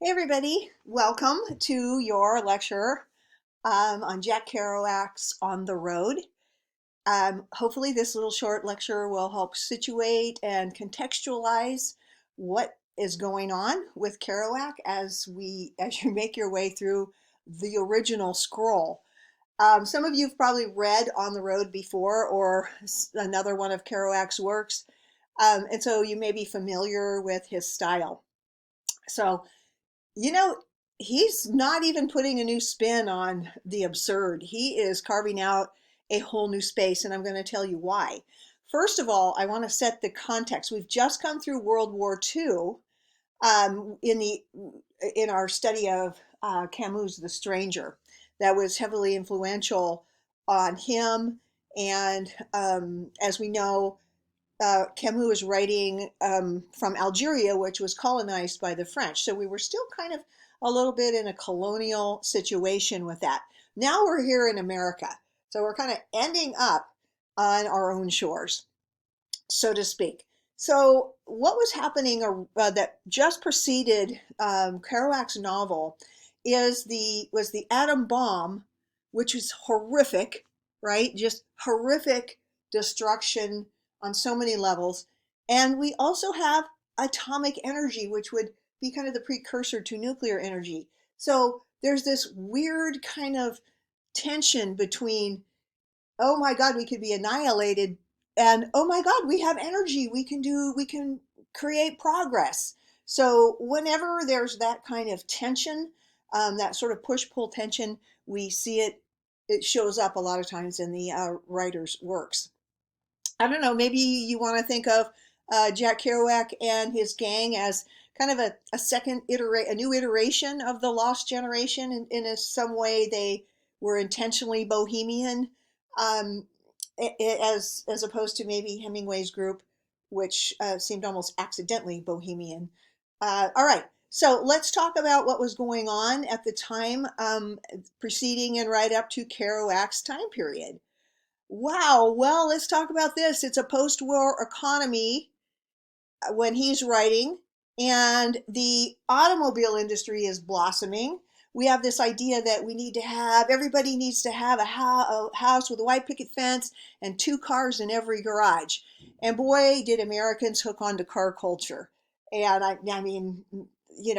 Hey everybody, welcome to your lecture on Jack Kerouac's On the Road. Hopefully this little short lecture will help situate and contextualize what is going on with Kerouac as you make your way through the original scroll. Some of you have probably read On the Road before or another one of Kerouac's works, and so you may be familiar with his style. So you know, he's not even putting a new spin on the absurd. He is carving out a whole new space, and I'm going to tell you why. First of all, I want to set the context. We've just come through World War II in our study of Camus' The Stranger. That was heavily influential on him, and as we know, Camus was writing from Algeria, which was colonized by the French. So we were still kind of a little bit in a colonial situation with that. Now we're here in America. So we're kind of ending up on our own shores, so to speak. So what was happening that just preceded Kerouac's novel was the atom bomb, which was horrific, right? Just horrific destruction on so many levels. And we also have atomic energy, which would be kind of the precursor to nuclear energy. So there's this weird kind of tension between, oh my God, we could be annihilated, and oh my God, we have energy. We can create progress. So whenever there's that kind of tension, that sort of push-pull tension, we see it shows up a lot of times in the writer's works. I don't know, maybe you want to think of Jack Kerouac and his gang as kind of a new iteration of the Lost Generation. Some way they were intentionally bohemian, um, as opposed to maybe Hemingway's group, which seemed almost accidentally bohemian. All right, so let's talk about what was going on at the time preceding and right up to Kerouac's time period. Wow. Well, let's talk about this. It's a post war economy when he's writing, and the automobile industry is blossoming. We have this idea that everybody needs to have a house with a white picket fence and two cars in every garage. And boy, did Americans hook on to car culture. And I mean,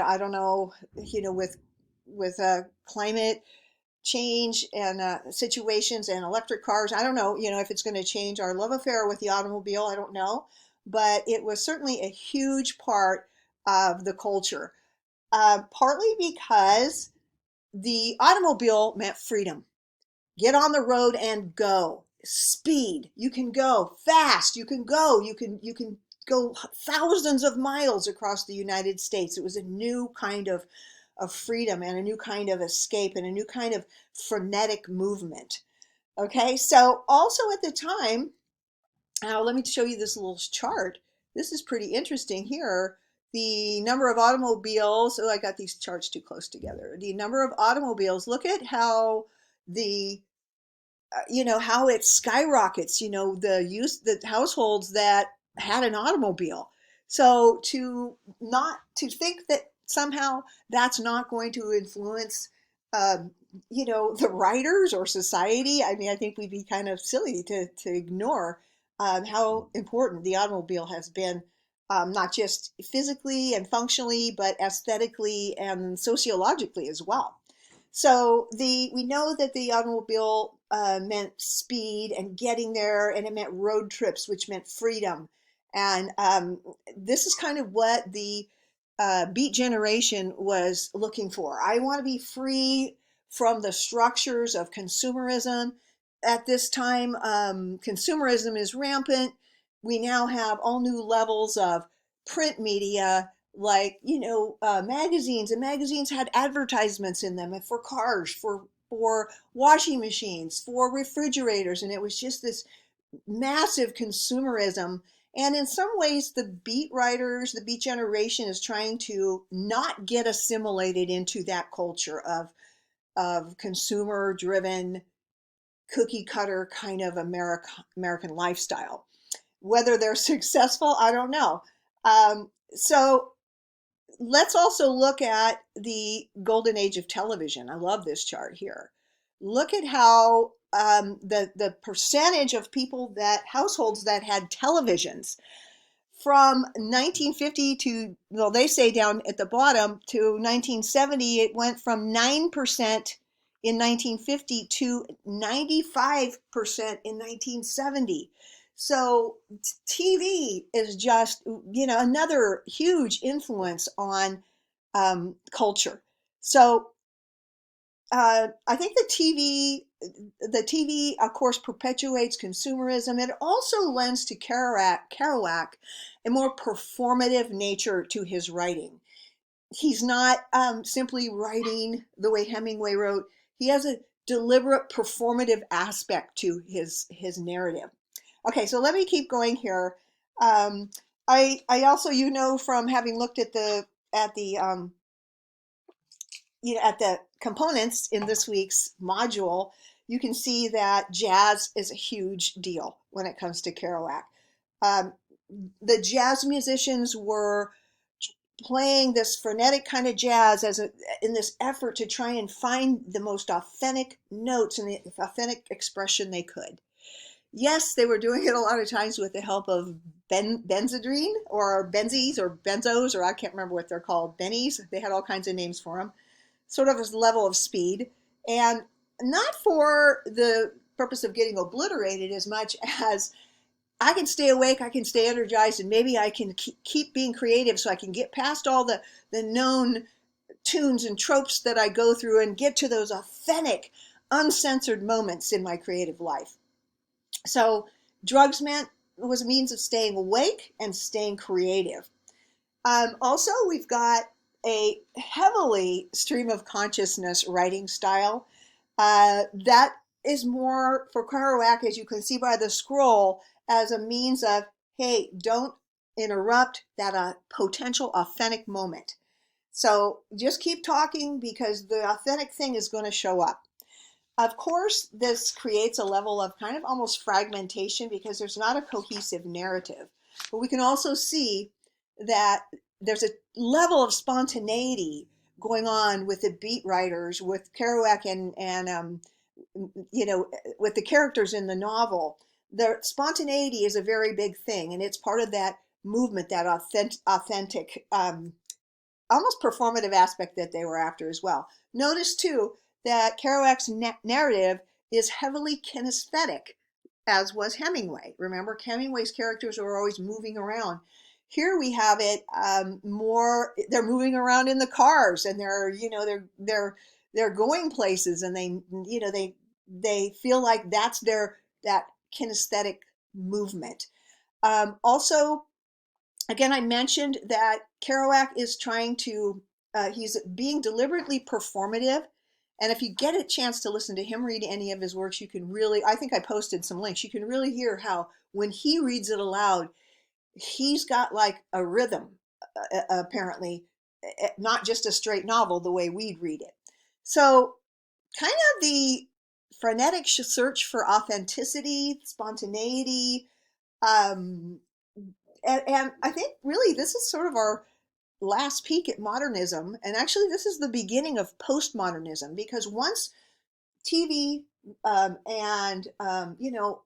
I don't know, with climate change and situations and electric cars. I don't know, if it's going to change our love affair with the automobile. I don't know, but it was certainly a huge part of the culture. Partly because the automobile meant freedom. Get on the road and go. Speed. You can go fast. You can go. You can go thousands of miles across the United States. It was a new kind of freedom and a new kind of escape and a new kind of frenetic movement. Okay, so also at the time, now let me show you this little chart. This is pretty interesting here. The number of automobiles, oh, I got these charts too close together. The number of automobiles, look at how how it skyrockets, the households that had an automobile. So to think that somehow that's not going to influence, the writers or society. I mean, I think we'd be kind of silly to ignore how important the automobile has been, not just physically and functionally, but aesthetically and sociologically as well. So we know that the automobile meant speed and getting there, and it meant road trips, which meant freedom. And this is kind of what the Beat Generation was looking for. I want to be free from the structures of consumerism. At this time, consumerism is rampant. We now have all new levels of print media, like magazines, and magazines had advertisements in them for cars, for washing machines, for refrigerators, and it was just this massive consumerism. And in some ways, the beat writers, the beat generation, is trying to not get assimilated into that culture of consumer driven, cookie cutter kind of American lifestyle. Whether they're successful, I don't know. So let's also look at the golden age of television. I love this chart here. Look at how the percentage of people that households that had televisions from 1950 to, well, they say down at the bottom to 1970, it went from 9% in 1950 to 95% in 1970. So TV is just, another huge influence on culture. So I think the TV, of course, perpetuates consumerism. It also lends to Kerouac a more performative nature to his writing. He's not simply writing the way Hemingway wrote. He has a deliberate performative aspect to his narrative. Okay, so let me keep going here. Um, I also, from having looked at the at the components in this week's module, you can see that jazz is a huge deal when it comes to Kerouac. Um, the jazz musicians were playing this frenetic kind of jazz in this effort to try and find the most authentic notes and the authentic expression they could. Yes, they were doing it a lot of times with the help of benzodrine or benzies or benzos, or I can't remember what they're called, bennies. They had all kinds of names for them, sort of this level of speed, and not for the purpose of getting obliterated as much as I can stay awake, I can stay energized, and maybe I can keep being creative so I can get past all the known tunes and tropes that I go through and get to those authentic, uncensored moments in my creative life. So drugs was a means of staying awake and staying creative. Also, we've got a heavily stream of consciousness writing style. That is more for Kerouac, as you can see by the scroll, as a means of, hey, don't interrupt that potential authentic moment. So just keep talking because the authentic thing is going to show up. Of course, this creates a level of kind of almost fragmentation because there's not a cohesive narrative. But we can also see that there's a level of spontaneity going on with the beat writers, with Kerouac and with the characters in the novel. The spontaneity is a very big thing, and it's part of that movement, that authentic almost performative aspect that they were after as well. Notice too that Kerouac's narrative is heavily kinesthetic, as was Hemingway. Remember, Hemingway's characters are always moving around. Here we have it more. They're moving around in the cars, and they're going places, and they feel like that's that kinesthetic movement. Also, again, I mentioned that Kerouac is trying to, he's being deliberately performative. And if you get a chance to listen to him read any of his works, you can really, I think I posted some links, you can really hear how when he reads it aloud, he's got like a rhythm, apparently, not just a straight novel the way we'd read it. So kind of the frenetic search for authenticity, spontaneity, um, and I think really this is sort of our last peek at modernism. And actually, this is the beginning of postmodernism because once TV and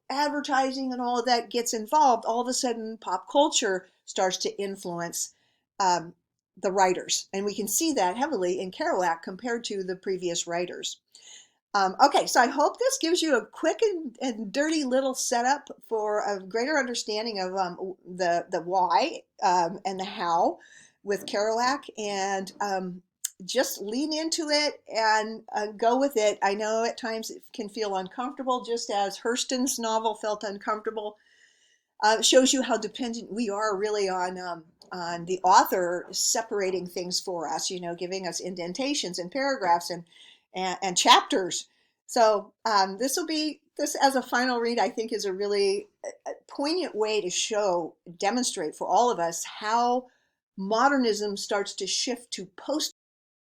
advertising and all of that gets involved, all of a sudden pop culture starts to influence um, the writers, and we can see that heavily in Kerouac compared to the previous writers. Okay, so I hope this gives you a quick and dirty little setup for a greater understanding of the why and the how with Kerouac, and just lean into it and go with it. I know at times it can feel uncomfortable, just as Hurston's novel felt uncomfortable. Shows you how dependent we are really on the author separating things for us, giving us indentations and paragraphs and chapters. So this as a final read, I think is a really poignant way to demonstrate for all of us how modernism starts to shift to post